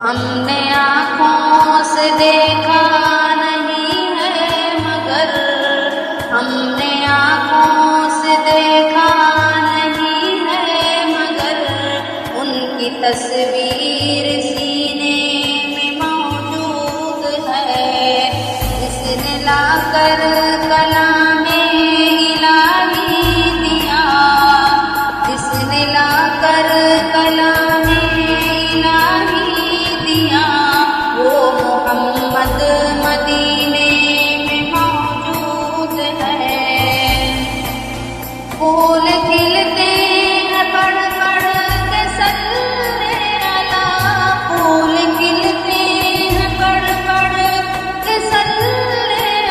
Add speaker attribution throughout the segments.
Speaker 1: ہم نے آنکھوں سے دیکھا نہیں ہے مگر ہم نے آنکھوں سے دیکھا نہیں ہے مگر ان کی تصویر سینے میں موجود ہے، جس نے لا کر کلام الہی دیا، جس نے لا کر کلام الہی دیا، وہ محمد مدینے میں موجود ہے۔ پھول کھلتے ہیں پڑھ پڑھ کے صلی اللہ، پھول کھلتے ہیں پڑھ پڑھ کے صلی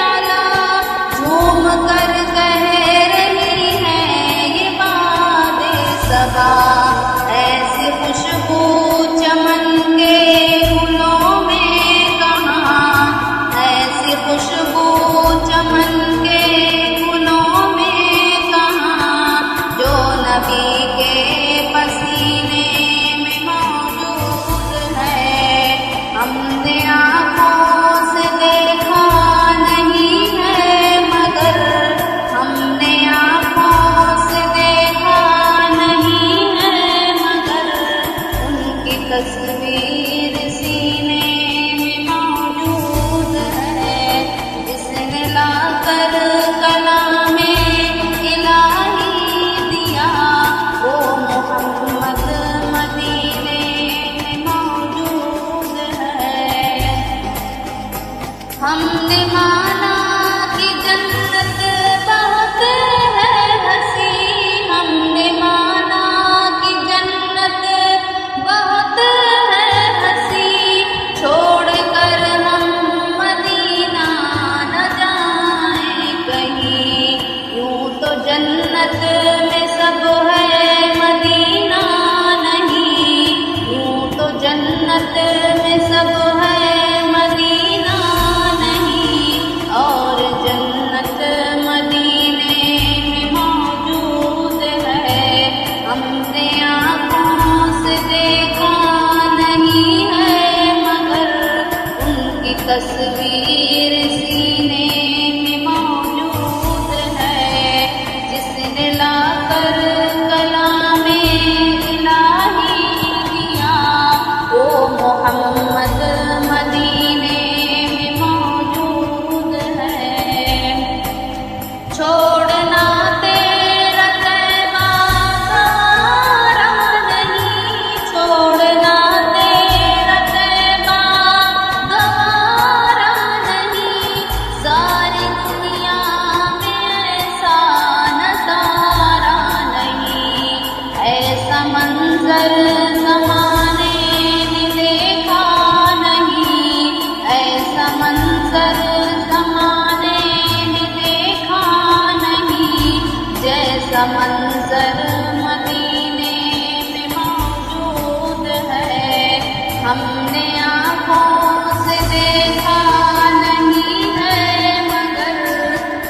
Speaker 1: اللہ، جھوم کر کہہ رہی ہے یہ باد صبا، ایسی خوشبو چمن کے گلوں میں کہاں، ایسی خوشبو چمن کے گلوں میں کہاں، جو نبی کے پسینے میں موجود ہے۔ ہم نے آنکھوں سے دیکھا نہیں ہے مگر ہم نے آنکھوں سے دیکھا نہیں ہے مگر ان کی تصویر سینے میں موجود ہے، جس نے لا کر کلام الہی دیا، وہ محمد مدینے میں موجود ہے۔ ہم نے مانا کہ جنت بہت ہے حسین، ہم نے مانا کہ جنت بہت ہے حسین، چھوڑ کر ہم مدینہ نہ جائیں کہیں، یوں تو جنت میں سب ہے مدینہ نہیں، یوں تو جنت میں سب ہے مدینہ نہیں، اور جنت مدینے میں موجود ہے۔ ہم نے آنکھوں سے دیکھا نہیں ہے مگر ان کی تصویر سینے میں موجود ہے، جس نے لا کر کلام الہی دیا، وہ محمد مدینے میں موجود ہے۔ چھوڑنا تیرا طیبہ گوارا نہیں، چھوڑنا تیرا طیبہ گوارا نہیں، ساری دنیا میں ایسا نظارہ نہیں، ایسا منظر زمانے نے دیکھا نہیں، ایسا منظر زمانے نے دیکھا نہیں، جیسا منظر مدینے میں موجود ہے۔ ہم نے آنکھوں سے دیکھا نہیں ہے مگر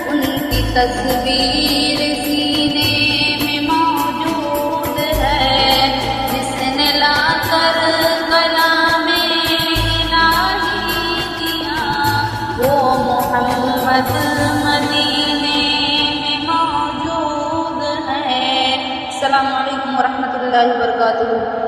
Speaker 1: ان کی تصویر سینے میں موجود ہے، جس نے لا کر کلام الہی دیا، وہ محمد مدینے میں موجود ہے۔ السلام علیکم ورحمۃ اللہ وبرکاتہ۔